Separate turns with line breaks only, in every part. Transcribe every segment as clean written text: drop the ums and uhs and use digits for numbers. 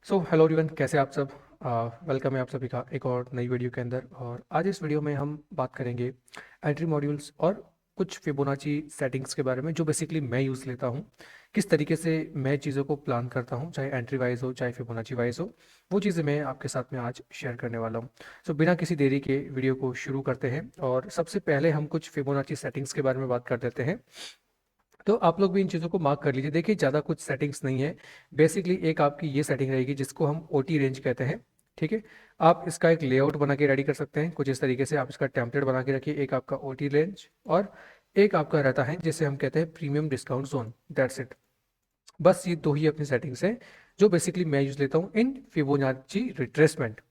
Hello everyone, कैसे आप सब। वेलकम है आप सभी का एक और नई वीडियो के अंदर। और आज इस वीडियो में हम बात करेंगे एंट्री मॉड्यूल्स और कुछ फिबोनाची सेटिंग्स के बारे में, जो बेसिकली मैं यूज़ लेता हूँ। किस तरीके से मैं चीज़ों को प्लान करता हूँ, चाहे एंट्री वाइज हो चाहे फिबोनाची वाइज हो, वो चीज़ें मैं आपके साथ में आज शेयर करने वाला हूँ। बिना किसी देरी के वीडियो को शुरू करते हैं और सबसे पहले हम कुछ फिबोनाची सेटिंग्स के बारे में बात कर देते हैं। तो आप लोग भी इन चीज़ों को मार्क कर लीजिए। देखिए, ज़्यादा कुछ सेटिंग्स नहीं है। बेसिकली एक आपकी ये सेटिंग रहेगी जिसको हम ओटी रेंज कहते हैं। ठीक है, आप इसका एक लेआउट बना के रेडी कर सकते हैं कुछ इस तरीके से। आप इसका टेम्पलेट बना के रखिए, एक आपका ओटी रेंज और एक आपका रहता है जिसे हम कहते हैं premium discount zone. That's it. बस ये दो ही अपनी सेटिंग्स हैं जो बेसिकली मैं यूज लेता हूँ इन फिबोनाची रिट्रेसमेंट।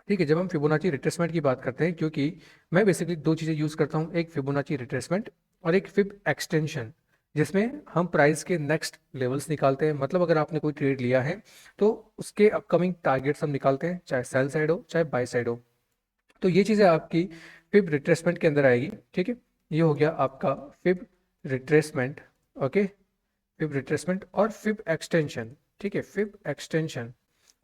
ठीक है, जब हम फिबोनाची रिट्रेसमेंट की बात करते हैं, क्योंकि मैं बेसिकली दो चीज़ें यूज़ करता हूँ, एक फिबोनाची रिट्रेसमेंट और एक फिब एक्सटेंशन, जिसमें हम प्राइस के नेक्स्ट लेवल्स निकालते हैं। मतलब अगर आपने कोई ट्रेड लिया है तो उसके अपकमिंग टारगेट्स हम निकालते हैं, चाहे सेल साइड हो चाहे बाय साइड हो। तो ये चीज़ें आपकी फिब रिट्रेसमेंट के अंदर आएगी। ठीक है, ये हो गया आपका fib retracement. Okay, fib retracement और फिब एक्सटेंशन। ठीक है, फिब एक्सटेंशन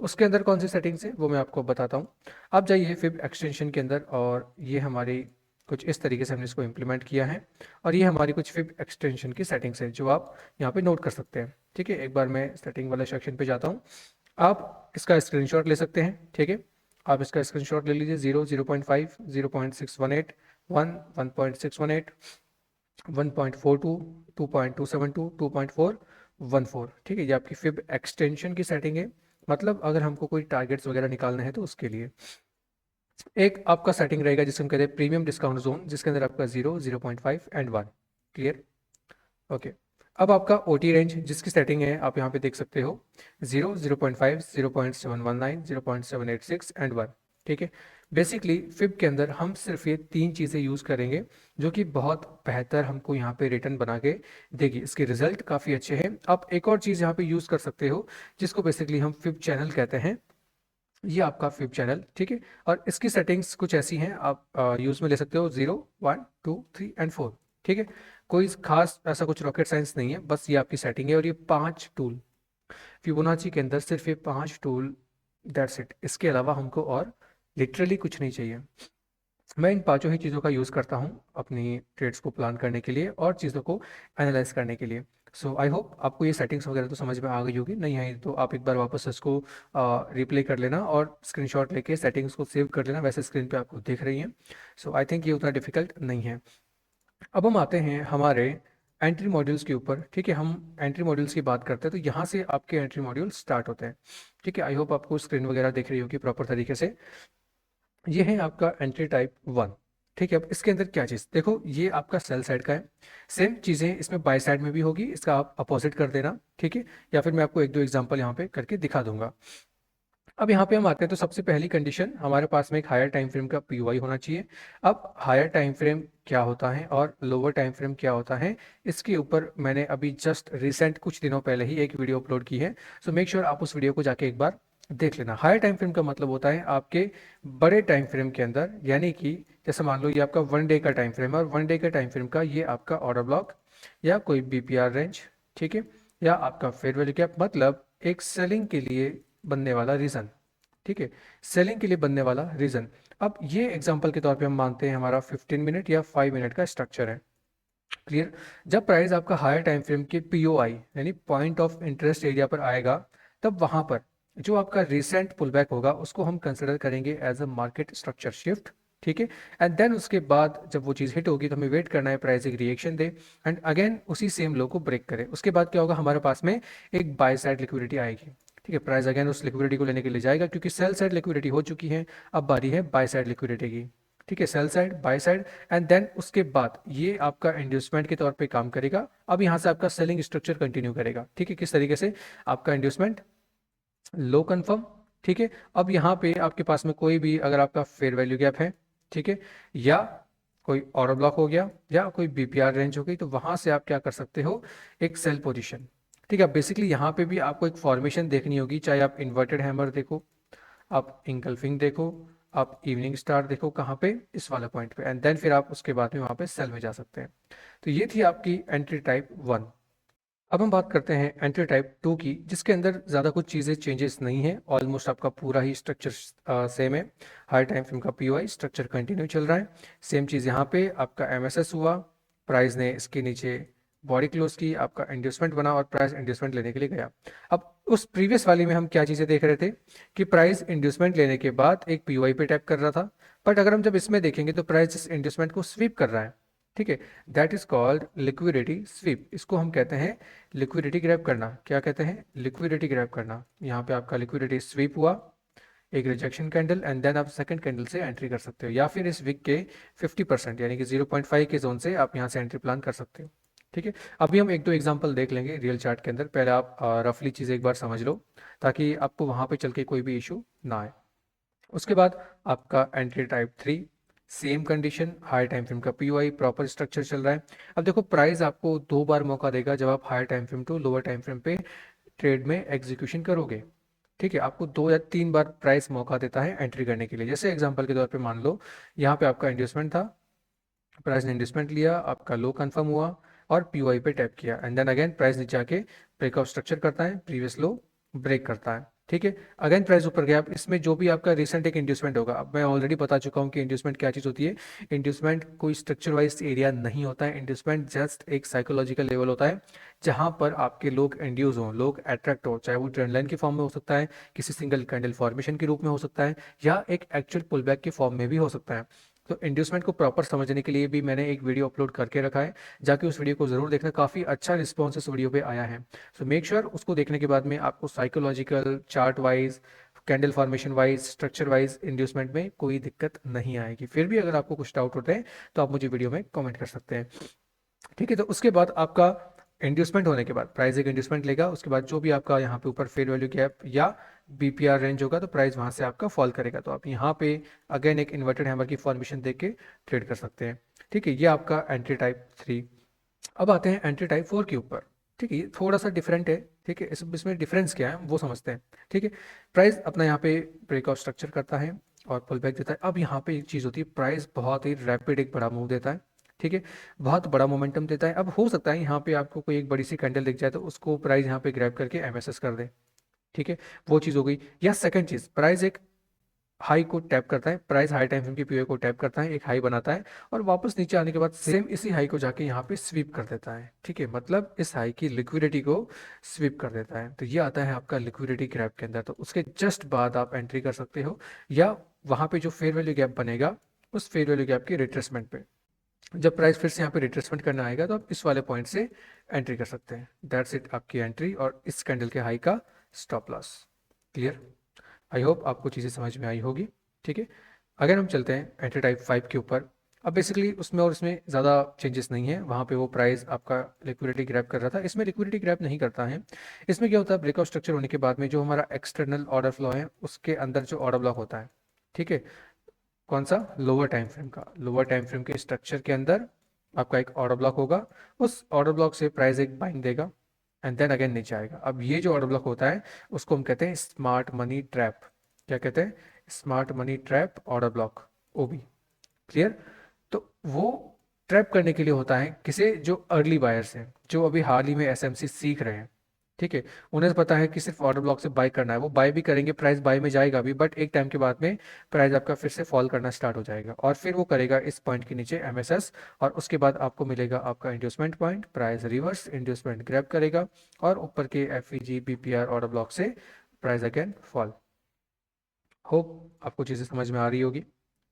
उसके अंदर कौन सी सेटिंग्स है वो मैं आपको बताता हूँ। आप जाइए फिब एक्सटेंशन के अंदर और ये हमारी कुछ इस तरीके से हमने इसको इम्प्लीमेंट किया है। और ये हमारी कुछ फिब एक्सटेंशन की सेटिंग्स है जो आप यहाँ पे नोट कर सकते हैं। ठीक है, एक बार मैं सेटिंग वाले सेक्शन पे जाता हूँ। आप इसका स्क्रीनशॉट ले सकते हैं। ठीक है, आप इसका स्क्रीनशॉट ले लीजिए। 0.5 0.618 1 1.618 1.42 2.272 2.414। ठीक है, ये आपकी फिब एक्सटेंशन की सेटिंग है। मतलब अगर हमको कोई टारगेट्स वगैरह निकालना है तो उसके लिए एक आपका सेटिंग रहेगा जिसे हम कहते हैं प्रीमियम डिस्काउंट जोन, जिसके अंदर आपका 0 0.5 एंड 1। क्लियर। ओके, अब आपका ओटी रेंज जिसकी सेटिंग है आप यहाँ पे देख सकते हो। 0 0.5 0.719 0.786 एंड 1। ठीक है, बेसिकली फिब के अंदर हम सिर्फ ये तीन चीज़ें यूज़ करेंगे जो कि बहुत बेहतर हमको यहाँ पे रिटर्न बना के देगी। इसके रिजल्ट काफ़ी अच्छे हैं। आप एक और चीज़ यहाँ पे यूज़ कर सकते हो जिसको बेसिकली हम फिब चैनल कहते हैं। ये आपका फिब चैनल। ठीक है, और इसकी सेटिंग्स कुछ ऐसी हैं, आप यूज़ में ले सकते हो 0 1 2 3 एंड 4। ठीक है, कोई खास ऐसा कुछ रॉकेट साइंस नहीं है, बस ये आपकी सेटिंग है। और ये 5 टूल फिबोनाची के अंदर, सिर्फ ये 5 टूल, दैट्स इट। इसके अलावा हमको और लिटरली कुछ नहीं चाहिए। मैं इन पांचों ही चीज़ों का यूज़ करता हूँ अपनी ट्रेड्स को प्लान करने के लिए और चीज़ों को एनालाइज करने के लिए। आई होप आपको ये सेटिंग्स वगैरह तो समझ में आ गई होगी। नहीं आई तो आप एक बार वापस इसको रिप्ले कर लेना और स्क्रीनशॉट लेके सेटिंग्स को सेव कर लेना। वैसे स्क्रीन पे आपको दिख रही हैं। आई थिंक ये उतना डिफिकल्ट नहीं है। अब हम आते हैं हमारे एंट्री मॉड्यूल्स के ऊपर। ठीक है, हम एंट्री मॉड्यूल्स की बात करते हैं तो यहाँ से आपके एंट्री मॉड्यूल स्टार्ट होते हैं। ठीक है, आई होप आपको स्क्रीन वगैरह दिख रही होगी प्रॉपर तरीके से। ये है आपका एंट्री टाइप 1। ठीक है, अब इसके अंदर क्या चीज़ देखो, ये आपका सेल साइड का है। सेम चीज़ें इसमें बाय साइड में भी होगी, इसका आप अपोजिट कर देना। ठीक है, या फिर मैं आपको एक दो एग्जांपल यहाँ पे करके दिखा दूंगा। अब यहाँ पे हम आते हैं तो सबसे पहली कंडीशन, हमारे पास में एक हायर टाइम फ्रेम का पीओआई होना चाहिए। अब हायर टाइम फ्रेम क्या होता है और लोअर टाइम फ्रेम क्या होता है, इसके ऊपर मैंने अभी जस्ट रिसेंट कुछ दिनों पहले ही एक वीडियो अपलोड की है। मेक श्योर आप उस वीडियो को जाके एक बार देख लेना। हायर टाइम फ्रेम का मतलब होता है आपके बड़े टाइम फ्रेम के अंदर, यानी कि जैसे मान लो ये आपका 1 डे का टाइम फ्रेम है और 1 डे का टाइम फ्रेम का ये आपका ऑर्डर ब्लॉक या कोई बीपीआर रेंज, ठीक है, या आपका फेयर वैल्यू गैप, मतलब एक सेलिंग के लिए बनने वाला रीजन। ठीक है, सेलिंग के लिए बनने वाला रीजन। अब ये एग्जांपल के तौर पे हम मानते हैं हमारा 15 मिनट या 5 मिनट का स्ट्रक्चर है। क्लियर। जब प्राइस आपका हायर टाइम फ्रेम के पीओआई यानी पॉइंट ऑफ इंटरेस्ट एरिया पर आएगा, तब वहां पर जो आपका रिसेंट पुलबैक होगा उसको हम कंसिडर करेंगे as a market structure shift. ठीक है, एंड देन उसके बाद जब वो चीज़ हिट होगी तो हमें वेट करना है प्राइस एक रिएक्शन दे एंड अगेन उसी सेम लो को ब्रेक करे। उसके बाद क्या होगा, हमारे पास में एक बाय साइड लिक्विडिटी आएगी। ठीक है, प्राइस अगेन उस लिक्विडिटी को लेने के लिए जाएगा क्योंकि सेल साइड लिक्विडिटी हो चुकी है। अब बारी है बाय साइड लिक्विडिटी की। ठीक है, sell side buy side and then उसके बाद ये आपका इंड्यूसमेंट के तौर पे काम करेगा। अब यहाँ से आपका सेलिंग स्ट्रक्चर कंटिन्यू करेगा। ठीक है, किस तरीके से, आपका इंड्यूसमेंट लो कंफर्म। ठीक है, अब यहाँ पे आपके पास में कोई भी अगर आपका फेयर वैल्यू गैप है, ठीक है, या कोई ऑर्डर ब्लॉक हो गया या कोई बीपीआर रेंज हो गई, तो वहां से आप क्या कर सकते हो, एक सेल पोजीशन। ठीक है, बेसिकली यहाँ पे भी आपको एक फॉर्मेशन देखनी होगी, चाहे आप इन्वर्टेड हैमर देखो, आप इंगल्फिंग देखो, आप इवनिंग स्टार देखो, कहाँ पे, इस वाले पॉइंट पे, एंड देन फिर आप उसके बाद में वहाँ पे सेल में जा सकते हैं। तो ये थी आपकी एंट्री टाइप 1। अब हम बात करते हैं एंट्री टाइप 2 की, जिसके अंदर ज़्यादा कुछ चीज़ें चेंजेस नहीं है। ऑलमोस्ट आपका पूरा ही स्ट्रक्चर सेम है। हाई टाइम फ्रेम का पीओआई स्ट्रक्चर कंटिन्यू चल रहा है। सेम चीज़ यहाँ पे आपका एमएसएस हुआ, प्राइस ने इसके नीचे बॉडी क्लोज की, आपका इंड्यूसमेंट बना और प्राइस इंड्यूसमेंट लेने के लिए गया। अब उस प्रीवियस वाली में हम क्या चीज़ें देख रहे थे कि प्राइस इंड्यूसमेंट लेने के बाद एक पीओआई पे टैप कर रहा था, बट अगर हम जब इसमें देखेंगे तो प्राइस इस इंड्यूसमेंट को स्वीप कर रहा है। ठीक है, that is called liquidity SVEEP. इसको हम कहते हैं लिक्विडिटी ग्रैब करना। क्या कहते हैं? लिक्विडिटी ग्रैब करना। यहाँ पे आपका लिक्विडिटी स्वीप हुआ, एक रिजेक्शन कैंडल, एंड देन आप सेकंड कैंडल से एंट्री कर सकते हो, या फिर इस वीक के 50% यानी कि 0.5 के जोन से आप यहाँ से एंट्री प्लान कर सकते हो। ठीक है, अभी हम एक दो एग्जांपल देख लेंगे रियल चार्ट के अंदर। पहले आप रफली चीज़ एक बार समझ लो ताकि आपको वहाँ पे चल के कोई भी इशू ना आए। उसके बाद आपका entry type 3, same condition, high time frame का पीओआई प्रॉपर स्ट्रक्चर चल रहा है। अब देखो प्राइस आपको 2 बार मौका देगा जब आप high time frame to lower time frame पे ट्रेड में एग्जीक्यूशन करोगे। ठीक है, आपको 2 या 3 बार प्राइस मौका देता है एंट्री करने के लिए। जैसे एग्जांपल के तौर पे मान लो यहाँ पे आपका इंड्यूसमेंट था, प्राइस ने इंड्यूसमेंट लिया, आपका लो कंफर्म हुआ और पीओआई पे टैप किया, एंड देन अगेन प्राइस नीचे आके ब्रेकआउट स्ट्रक्चर करता है, प्रीवियस लो ब्रेक करता है। ठीक है, अगेन प्राइस ऊपर गया। अब इसमें जो भी आपका रिसेंट एक इंड्यूसमेंट होगा, अब मैं ऑलरेडी बता चुका हूँ कि इंड्यूसमेंट क्या चीज़ होती है। इंड्यूसमेंट कोई स्ट्रक्चर वाइज एरिया नहीं होता है। इंड्यूसमेंट जस्ट एक साइकोलॉजिकल लेवल होता है जहाँ पर आपके लोग इंड्यूस हों, लोग अट्रैक्ट हो, चाहे वो ट्रेंड लाइन के फॉर्म में हो सकता है, किसी सिंगल कैंडल फॉर्मेशन के रूप में हो सकता है, या एक एक्चुअल पुलबैक के फॉर्म में भी हो सकता है। तो इंड्यूसमेंट को प्रॉपर समझने के लिए भी मैंने एक वीडियो अपलोड करके रखा है, जाके उस वीडियो को जरूर देखना। काफ़ी अच्छा रिस्पॉन्स इस वीडियो पे आया है। सो मेक श्योर उसको देखने के बाद में आपको psychological, chart wise, candle formation wise, structure wise inducement में कोई दिक्कत नहीं आएगी। फिर भी अगर आपको कुछ डाउट होते हैं तो आप मुझे वीडियो में कमेंट कर सकते हैं। ठीक है, तो उसके बाद आपका इंड्यूसमेंट होने के बाद प्राइस एक इंड्यूसमेंट लेगा, उसके बाद जो भी आपका यहाँ पे ऊपर फेयर वैल्यू गैप या बीपीआर रेंज होगा तो प्राइस वहाँ से आपका फॉल करेगा। तो आप यहाँ पे अगेन एक इन्वर्टेड हैमर की फॉर्मेशन देख के ट्रेड कर सकते हैं। ठीक है, ये आपका एंट्री टाइप 3। अब आते हैं एंट्री टाइप 4 के ऊपर। ठीक है, ये थोड़ा सा डिफरेंट है। ठीक है, इसमें डिफरेंस क्या है वो समझते हैं। ठीक है, प्राइस अपना यहाँ पे ब्रेकआउट स्ट्रक्चर करता है और पुल बैक देता है। अब यहाँ पे एक चीज़ होती है, प्राइस बहुत ही रैपिड एक बड़ा मूव देता है। ठीक है, बहुत बड़ा मोमेंटम देता है। अब हो सकता है यहाँ पे आपको कोई एक बड़ी सी कैंडल दिख जाए तो उसको प्राइस यहाँ पे ग्रैब करके एमएसएस कर दे। ठीक है, वो चीज़ हो गई। या सेकंड चीज़, प्राइस एक हाई को टैप करता है, प्राइस हाई टाइम फ्रेम की पीओए को टैप करता है, एक हाई बनाता है और वापस नीचे आने के बाद सेम इसी हाई को जाके यहाँ पे स्वीप कर देता है। ठीक है, मतलब इस हाई की लिक्विडिटी को स्वीप कर देता है। तो ये आता है आपका लिक्विडिटी ग्रैब के अंदर। तो उसके जस्ट बाद आप एंट्री कर सकते हो, या वहाँ पे जो फेयर वैल्यू गैप बनेगा उस फेयर वैल्यू गैप की रिट्रेसमेंट पे जब प्राइस फिर से यहाँ पे रिट्रेसमेंट करना आएगा तो आप इस वाले पॉइंट से एंट्री कर सकते हैं। दैट्स इट, आपकी एंट्री और इस कैंडल के हाई का stop loss. Clear? I hope आपको चीज़ें समझ में आई होगी। ठीक है, अगर हम चलते हैं एंट्री टाइप 5 के ऊपर। अब बेसिकली उसमें और इसमें ज़्यादा चेंजेस नहीं है। वहाँ पे वो प्राइस आपका लिक्विडिटी ग्रैब कर रहा था, इसमें लिक्विडिटी ग्रैब नहीं करता है। इसमें क्या होता है, ब्रेकआउट स्ट्रक्चर होने के बाद में जो हमारा एक्सटर्नल ऑर्डर फ्लो है उसके अंदर जो ऑर्डर ब्लॉक होता है, ठीक है, कौन सा, लोअर टाइम फ्रेम का, लोअर टाइम फ्रेम के स्ट्रक्चर के अंदर आपका एक ऑर्डर ब्लॉक होगा। उस ऑर्डर ब्लॉक से प्राइस एक बाइंग देगा एंड देन अगेन नीचे आएगा। अब ये जो ऑर्डर ब्लॉक होता है उसको हम कहते हैं स्मार्ट मनी ट्रैप। क्या कहते हैं? Smart money trap order block, OB. Clear? तो वो ट्रैप करने के लिए होता है किसे, जो अर्ली बायर्स हैं, जो अभी हाल ही में एसएमसी सीख रहे हैं। ठीक है, उन्हें पता है कि सिर्फ ऑर्डर ब्लॉक से बाय करना है, वो बाय भी करेंगे, प्राइस बाय में जाएगा भी, बट एक टाइम के बाद में प्राइस आपका फिर से फॉल करना स्टार्ट हो जाएगा और फिर वो करेगा इस पॉइंट के नीचे एमएसएस, और उसके बाद आपको मिलेगा आपका inducement point, price reverse inducement grab करेगा और ऊपर के एफईजी बीपीआर ऑर्डर ब्लॉक से प्राइस अगेन फॉल। होप आपको चीज़ें समझ में आ रही होगी।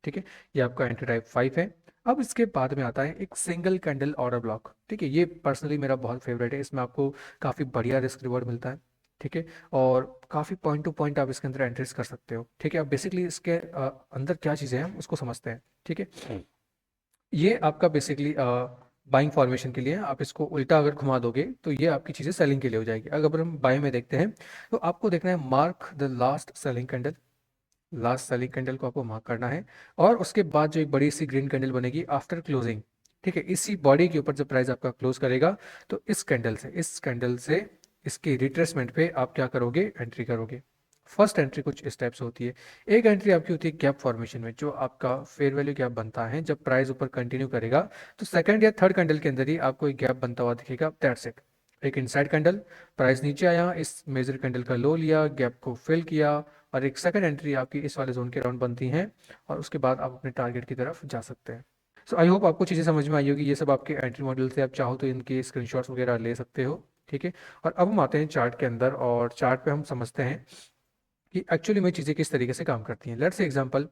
ठीक है, ये आपका एंट्री टाइप 5 है। अब इसके बाद में आता है एक सिंगल कैंडल ऑर्डर ब्लॉक। ठीक है, ये पर्सनली मेरा बहुत फेवरेट है। इसमें आपको काफ़ी बढ़िया रिस्क रिवॉर्ड मिलता है। ठीक है, और काफ़ी पॉइंट टू पॉइंट आप इसके अंदर एंट्रीज कर सकते हो। ठीक है, अब बेसिकली इसके अंदर क्या चीज़ें हैं उसको समझते हैं। ठीक है, ये आपका बेसिकली बाइंग फॉर्मेशन के लिए है। आप इसको उल्टा अगर घुमा दोगे तो ये आपकी चीज़ें सेलिंग के लिए हो जाएगी। अगर हम बाय में देखते हैं तो आपको देखना है mark the last selling candle, last selling candle को आपको मार्क करना है और उसके बाद जो एक बड़ी सी ग्रीन कैंडल बनेगी आफ्टर क्लोजिंग। ठीक है, इसी बॉडी के ऊपर जब प्राइस आपका क्लोज करेगा तो इस कैंडल से इसकी रिट्रेसमेंट पे आप क्या करोगे, एंट्री करोगे। फर्स्ट एंट्री कुछ इस टाइप से होती है। एक एंट्री आपकी होती है गैप फॉर्मेशन में, जो आपका फेयर वैल्यू गैप बनता है जब प्राइस ऊपर कंटिन्यू करेगा तो सेकंड या थर्ड कैंडल के अंदर ही आपको एक गैप बनता हुआ दिखेगा, दैट्स इट। एक इनसाइड कैंडल, प्राइस नीचे आया, इस मेजर कैंडल का लो लिया, गैप को फिल किया और एक सेकंड एंट्री आपकी इस वाले जोन के अराउंड बनती है और उसके बाद आप अपने टारगेट की तरफ जा सकते हैं। सो आई होप आपको चीज़ें समझ में आई होगी। ये सब आपके एंट्री मॉड्यूल से, आप चाहो तो इनके स्क्रीनशॉट्स वगैरह ले सकते हो। ठीक है, और अब हम आते हैं चार्ट के अंदर और चार्ट पे हम समझते हैं कि एक्चुअली में चीज़ें किस तरीके से काम करती हैं। लेट्स से एग्जांपल,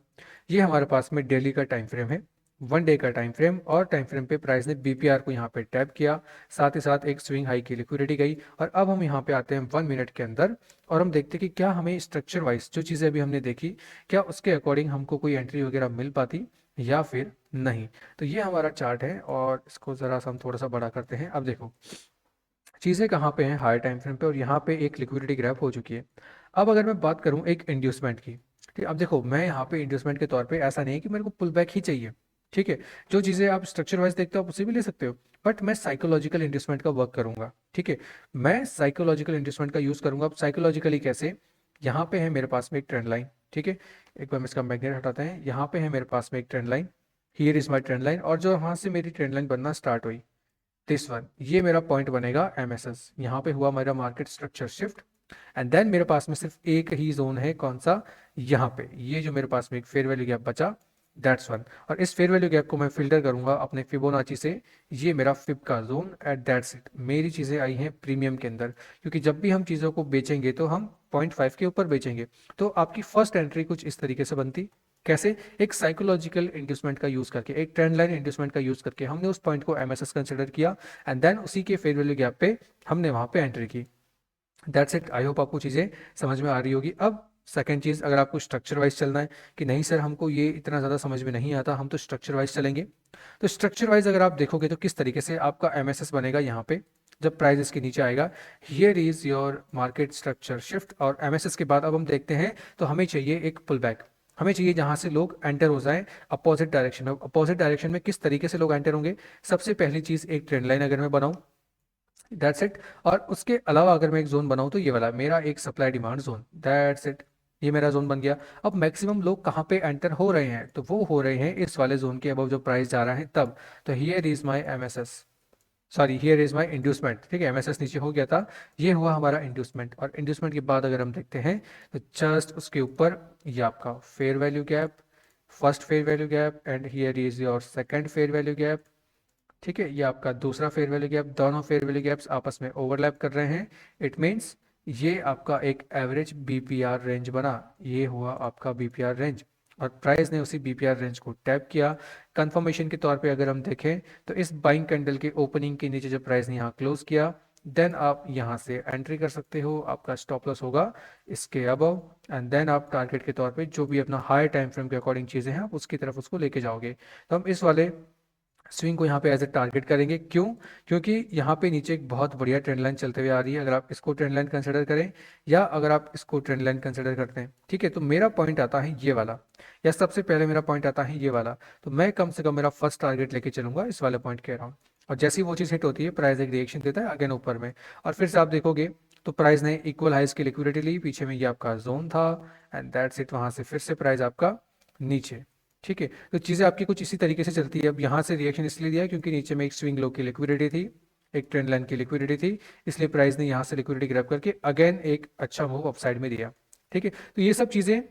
ये हमारे पास में डेली का टाइम फ्रेम है, 1 डे का टाइम फ्रेम, और टाइम फ्रेम पे प्राइस ने बीपीआर को यहाँ पे टैप किया, साथ ही साथ एक स्विंग हाई की लिक्विडिटी गई। और अब हम यहाँ पे आते हैं 1 मिनट के अंदर और हम देखते हैं कि क्या हमें स्ट्रक्चर वाइज जो चीज़ें अभी हमने देखी, क्या उसके अकॉर्डिंग हमको कोई एंट्री वगैरह मिल पाती या फिर नहीं। तो ये हमारा चार्ट है और इसको ज़रा सा हम थोड़ा सा बड़ा करते हैं। अब देखो चीज़ें कहाँ पे हैं, हायर टाइम फ्रेम पे, और यहाँ पे एक लिक्विडिटी ग्रैब हो चुकी है। अब अगर मैं बात करूँ एक इंड्यूसमेंट की, ठीक, अब देखो मैं यहाँ पे इंड्यूसमेंट के तौर पे, ऐसा नहीं है कि मेरे को पुल बैक ही चाहिए। ठीक है, जो चीज़ें आप स्ट्रक्चर वाइज देखते हो आप उसे भी ले सकते हो, बट मैं साइकोलॉजिकल इंड्यूसमेंट का वर्क करूंगा। ठीक है, मैं साइकोलॉजिकल इंड्यूसमेंट का यूज़ करूंगा। अब साइकोलॉजिकली कैसे, यहाँ पे है मेरे पास में एक ट्रेंड लाइन। ठीक है, एक बार हम इसका मैग्नेट हटाते हैं, यहाँ पे है मेरे पास में एक trend line, here is my trend line, और जो वहाँ से मेरी ट्रेंड लाइन बनना स्टार्ट हुई, दिस वन, ये मेरा पॉइंट बनेगा एमएसएस। यहाँ पे हुआ मेरा market structure shift, and then मेरे पास में सिर्फ एक ही जोन है, कौन सा, यहाँ पे, ये जो मेरे पास में एक फेयर वैल्यू गैप बचा, दैट्स वन। और इस फेयर वैल्यू गैप को मैं फिल्टर करूंगा अपने फिबोनाची से, ये मेरा फिब का जोन, एट दैट्स इट। मेरी चीज़ें आई हैं प्रीमियम के अंदर, क्योंकि जब भी हम चीज़ों को बेचेंगे तो हम 0.5 के ऊपर बेचेंगे। तो आपकी फर्स्ट एंट्री कुछ इस तरीके से बनती, कैसे, एक साइकोलॉजिकल इंड्यूसमेंट का यूज करके, एक ट्रेंड लाइन इंड्यूसमेंट का यूज करके हमने उस पॉइंट को एमएसएस कंसिडर किया, एंड देन उसी के फेयर वैल्यू गैप पे हमने वहां पे एंट्री की। That's it. आई होप आपको चीज़ें समझ में आ रही होगी। अब सेकंड चीज़, अगर आपको स्ट्रक्चर वाइज चलना है कि नहीं सर हमको ये इतना ज़्यादा समझ में नहीं आता, हम तो स्ट्रक्चर वाइज चलेंगे, तो स्ट्रक्चर वाइज अगर आप देखोगे तो किस तरीके से आपका एमएसएस बनेगा, यहाँ पे जब प्राइस इसके नीचे आएगा, here is your market structure shift, और एमएसएस के बाद अब हम देखते हैं तो हमें चाहिए एक पुल बैक, हमें चाहिए जहां से लोग एंटर हो जाएं अपोजिट डायरेक्शन में। अपोजिट डायरेक्शन में किस तरीके से लोग एंटर होंगे, सबसे पहली चीज़ एक ट्रेंड लाइन अगर मैं बनाऊं, दैट्स इट। और उसके अलावा अगर मैं एक जोन बनाऊं तो ये वाला मेरा एक supply demand zone, that's it, ये मेरा जोन बन गया। अब मैक्सिमम लोग कहाँ पे एंटर हो रहे हैं, तो वो हो रहे हैं इस वाले जोन के अबव जो प्राइस जा रहा है तब। तो here is my MSS, sorry here is my inducement. ठीक है, एमएसएस नीचे हो गया था, ये हुआ हमारा इंड्यूसमेंट। और इंड्यूसमेंट के बाद अगर हम देखते हैं तो जस्ट उसके ऊपर ये आपका fair value gap, first fair value gap, and here is your second fair value gap. ठीक है, ये आपका दूसरा फेयर वैल्यू गैप, दोनों फेयर वैल्यू गैप्स आपस में ओवरलैप कर रहे हैं। इट मीन्स ये आपका एक एवरेज बीपीआर रेंज बना, ये हुआ आपका बीपीआर रेंज, और प्राइस ने उसी बीपीआर रेंज को टैप किया। कंफर्मेशन के तौर पे अगर हम देखें तो इस बाइंग कैंडल के ओपनिंग के नीचे जब प्राइस ने यहाँ क्लोज किया, देन आप यहाँ से एंट्री कर सकते हो, आपका स्टॉप लॉस होगा इसके अबव, एंड देन आप टारगेट के तौर पे जो भी अपना हाई टाइम फ्रेम के अकॉर्डिंग चीज़ें हैं आप उसकी तरफ उसको लेके जाओगे। तो हम इस वाले स्विंग को यहाँ पे एज ए टारगेट करेंगे, क्यों, क्योंकि यहाँ पे नीचे एक बहुत बढ़िया ट्रेंड लाइन चलते हुए आ रही है, अगर आप इसको ट्रेंड लाइन कंसिडर करें या अगर आप इसको ट्रेंड लाइन कंसिडर करते हैं। ठीक है, तो मेरा पॉइंट आता है ये वाला, या सबसे पहले मेरा पॉइंट आता है ये वाला, तो मैं कम से कम मेरा फर्स्ट टारगेट लेके चलूंगा इस वाले पॉइंट के अराउंड। और जैसी वो चीज़ हिट होती है प्राइस एक रिएक्शन देता है अगेन ऊपर में, और फिर से आप देखोगे तो प्राइस ने इक्वल हाइज की लिक्विडिटी ली, पीछे में ये आपका जोन था, एंड दैट्स इट, वहां से फिर से प्राइस आपका नीचे। ठीक है, तो चीज़ें आपकी कुछ इसी तरीके से चलती है। अब यहाँ से रिएक्शन इसलिए दिया क्योंकि नीचे में एक स्विंग लो की लिक्विडिटी थी, एक ट्रेंड लाइन की लिक्विडिटी थी, इसलिए प्राइस ने यहाँ से लिक्विडिटी ग्रैब करके अगेन एक अच्छा मूव अपसाइड में दिया। ठीक है, तो ये सब चीज़ें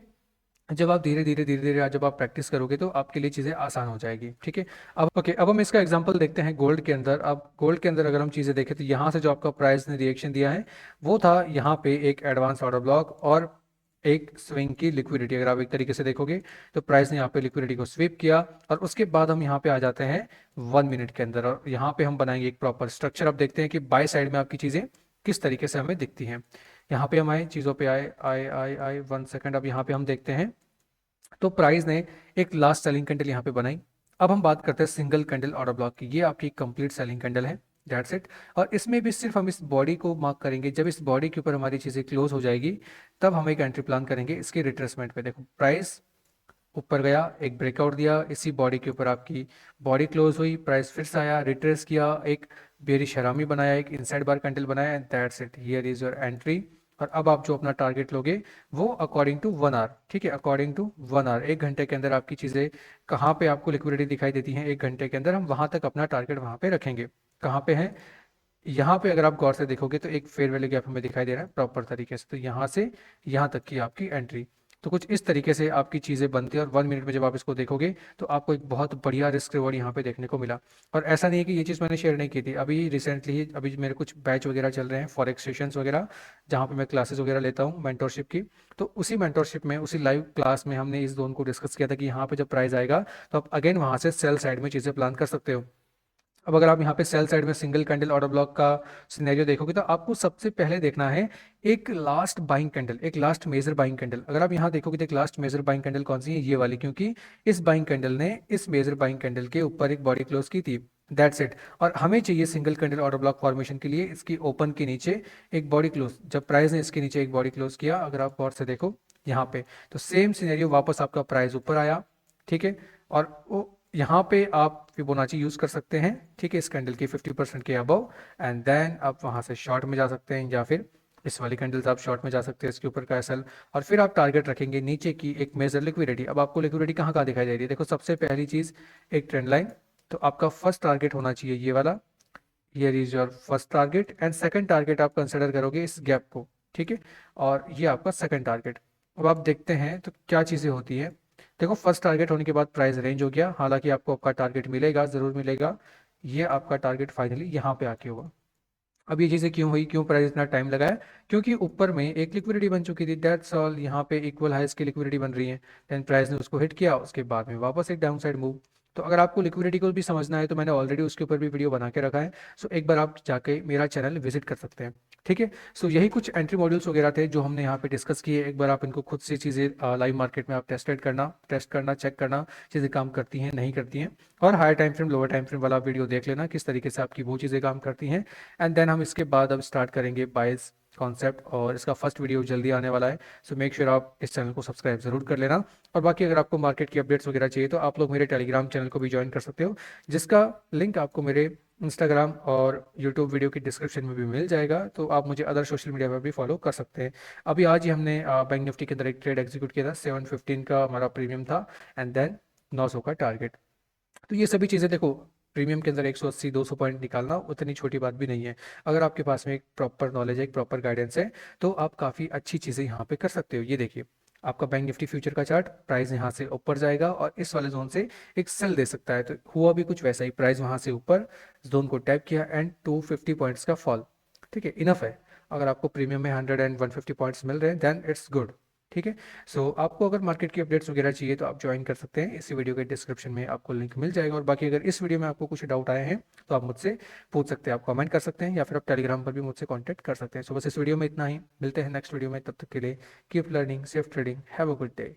जब आप धीरे धीरे जब आप प्रैक्टिस करोगे तो आपके लिए चीज़ें आसान हो जाएगी। ठीक है, अब ओके, अब हम इसका एग्जांपल देखते हैं गोल्ड के अंदर। अब गोल्ड के अंदर अगर हम चीज़ें देखें तो यहाँ से जो आपका प्राइस ने रिएक्शन दिया है वो था यहाँ पे एक एडवांस ऑर्डर ब्लॉक और एक स्विंग की लिक्विडिटी। अगर आप एक तरीके से देखोगे तो प्राइस ने यहाँ पे लिक्विडिटी को स्वीप किया, और उसके बाद हम यहाँ पे आ जाते हैं 1 मिनट के अंदर, और यहाँ पे हम बनाएंगे एक प्रॉपर स्ट्रक्चर। अब देखते हैं कि बाय साइड में आपकी चीज़ें किस तरीके से हमें दिखती हैं। यहाँ पे हम आए, चीज़ों पे आए आए आए आए 1 सेकंड। अब यहाँ पे हम देखते हैं तो प्राइस ने एक लास्ट सेलिंग कैंडल यहाँ पे बनाई। अब हम बात करते हैं सिंगल कैंडल ऑर्डर ब्लॉक की, ये आपकी कंप्लीट सेलिंग कैंडल है, दैट्स इट। और इसमें भी सिर्फ हम इस बॉडी को मार्क करेंगे, जब इस बॉडी के ऊपर हमारी चीज़ें क्लोज हो जाएगी तब हम एक एंट्री प्लान करेंगे इसके रिट्रेसमेंट पे। देखो प्राइस ऊपर गया, एक ब्रेकआउट दिया, इसी बॉडी के ऊपर आपकी बॉडी क्लोज हुई, प्राइस फिर से आया, रिट्रेस किया, एक बेरिश हरामी बनाया, एक इनसाइड बार कैंडल बनाया, and that's it, here is your entry. और अब आप जो अपना टारगेट लोगे वो अकॉर्डिंग टू 1 आवर, ठीक है, अकॉर्डिंग टू 1 आवर, 1 घंटे के अंदर आपकी चीज़ें कहाँ पे आपको लिक्विडिटी दिखाई देती हैं 1 घंटे के अंदर, हम वहाँ तक अपना टारगेट वहाँ पे रखेंगे। कहाँ पे है, यहाँ पे अगर आप गौर से देखोगे तो एक फेयर वैल्यू गैप हमें दिखाई दे रहा है प्रॉपर तरीके से, तो यहाँ से यहाँ तक की आपकी एंट्री। तो कुछ इस तरीके से आपकी चीज़ें बनती है और 1 मिनट में जब आप इसको देखोगे तो आपको एक बहुत बढ़िया रिस्क रिवॉर्ड यहाँ पे देखने को मिला। और ऐसा नहीं है कि ये चीज़ मैंने शेयर नहीं की थी, अभी रिसेंटली ही अभी मेरे कुछ बैच वगैरह चल रहे हैं फॉरेक्स सेशंस वगैरह, जहाँ पे मैं क्लासेस वगैरह लेता हूँ मेंटोरशिप की। तो उसी मेंटोरशिप में, उसी लाइव क्लास में हमने इस जोन को डिस्कस किया था कि यहाँ पे जब प्राइस आएगा तो आप अगेन वहाँ से सेल साइड में चीज़ें प्लान कर सकते हो। अब अगर आप यहाँ पे सेल साइड में सिंगल कैंडल ऑर्डर ब्लॉक का सिनेरियो देखोगे तो आपको सबसे पहले देखना है एक लास्ट बाइंग कैंडल, एक लास्ट मेजर बाइंग कैंडल। अगर आप यहाँ देखोगे तो एक लास्ट मेजर बाइंग कैंडल कौन सी है, ये वाली, क्योंकि इस बाइंग कैंडल ने इस मेजर बाइंग कैंडल के ऊपर एक बॉडी क्लोज की थी। That's it. और हमें चाहिए single candle order block formation के लिए इसकी ओपन के नीचे एक बॉडी क्लोज। जब प्राइस ने इसके नीचे एक बॉडी क्लोज किया, अगर आप गौर से देखो यहाँ पे, तो सेम सिनेरियो वापस आपका प्राइस ऊपर आया, ठीक है। और वो यहाँ पे आप फिबोनाची यूज कर सकते हैं, ठीक है, इस कैंडल की 50% के अबव, एंड देन आप वहाँ से शॉर्ट में जा सकते हैं, या फिर इस वाली कैंडल से आप शॉर्ट में जा सकते हैं, इसके ऊपर का एसएल। और फिर आप टारगेट रखेंगे नीचे की एक मेजर लिक्विडिटी। अब आपको लिक्विडिटी कहाँ कहाँ दिखाई दे रही है, देखो सबसे पहली चीज़ एक ट्रेंड लाइन। तो आपका फर्स्ट टारगेट होना चाहिए ये वाला, here is your first target, and second target आप कंसिडर करोगे इस गैप को, ठीक है। और ये आपका सेकंड टारगेट। अब आप देखते हैं तो क्या चीज़ें होती है। देखो फर्स्ट टारगेट होने के बाद प्राइस रेंज हो गया, हालांकि आपको आपका टारगेट मिलेगा, ज़रूर मिलेगा। ये आपका टारगेट फाइनली यहाँ पे आके हुआ। अब ये चीज़ें क्यों हुई, क्यों प्राइस इतना टाइम लगा है, क्योंकि ऊपर में एक लिक्विडिटी बन चुकी थी, दैट्स ऑल। यहाँ पे इक्वल हाइस की लिक्विडिटी बन रही है, देन प्राइस ने उसको हिट किया, उसके बाद में वापस एक डाउन साइड मूव। तो अगर आपको लिक्विडिटी को भी समझना है तो मैंने ऑलरेडी उसके ऊपर भी वीडियो बना के रखा है, सो एक बार आप जाके मेरा चैनल विजिट कर सकते हैं, ठीक है। सो यही कुछ एंट्री मॉड्यूल्स वगैरह थे जो हमने यहाँ पे डिस्कस किए। एक बार आप इनको खुद से चीज़ें लाइव मार्केट में आप टेस्ट करना चेक करना, चीज़ें काम करती हैं नहीं करती हैं। और higher time frame lower time frame वाला वीडियो देख लेना किस तरीके से आपकी वो चीज़ें काम करती हैं। एंड देन हम इसके बाद अब स्टार्ट करेंगे बाइस कॉन्सेप्ट, और इसका फर्स्ट वीडियो जल्दी आने वाला है। सो मेक श्योर आप इस चैनल को सब्सक्राइब जरूर कर लेना। और बाकी अगर आपको मार्केट की अपडेट्स वगैरह चाहिए तो आप लोग मेरे टेलीग्राम चैनल को भी ज्वाइन कर सकते हो, जिसका लिंक आपको मेरे इंस्टाग्राम और यूट्यूब वीडियो की डिस्क्रिप्शन में भी मिल जाएगा। तो आप मुझे अदर सोशल मीडिया पर भी फॉलो कर सकते हैं। अभी आज ही हमने बैंक निफ्टी के अंदर एक ट्रेड एग्जीक्यूट किया था, 715 का हमारा प्रीमियम था, एंड देन 900 का टारगेट। तो ये सभी चीज़ें देखो, प्रीमियम के अंदर 180 200 पॉइंट निकालना उतनी छोटी बात भी नहीं है। अगर आपके पास में एक प्रॉपर नॉलेज है, एक प्रॉपर गाइडेंस है, तो आप काफ़ी अच्छी चीज़ें यहाँ पे कर सकते हो। ये देखिए आपका बैंक निफ्टी फ्यूचर का चार्ट, प्राइस यहाँ से ऊपर जाएगा और इस वाले जोन से एक सेल दे सकता है। तो हुआ भी कुछ वैसा ही, प्राइस वहाँ से ऊपर जोन को टैप किया एंड 250 पॉइंट्स का फॉल, ठीक है, इनफ है। अगर आपको प्रीमियम में 100 एंड 150 पॉइंट्स मिल रहे हैं देन इट्स गुड, ठीक है। सो आपको अगर मार्केट की अपडेट्स वगैरह चाहिए तो आप ज्वाइन कर सकते हैं, इसी वीडियो के डिस्क्रिप्शन में आपको लिंक मिल जाएगा। और बाकी अगर इस वीडियो में आपको कुछ डाउट आए हैं तो आप मुझसे पूछ सकते हैं, आप कमेंट कर सकते हैं, या फिर आप टेलीग्राम पर भी मुझसे कॉन्टैक्ट कर सकते हैं। सो बस इस वीडियो में इतना ही, मिलते हैं नेक्स्ट वीडियो में, तब तक के लिए keep learning, safe trading, have a good day.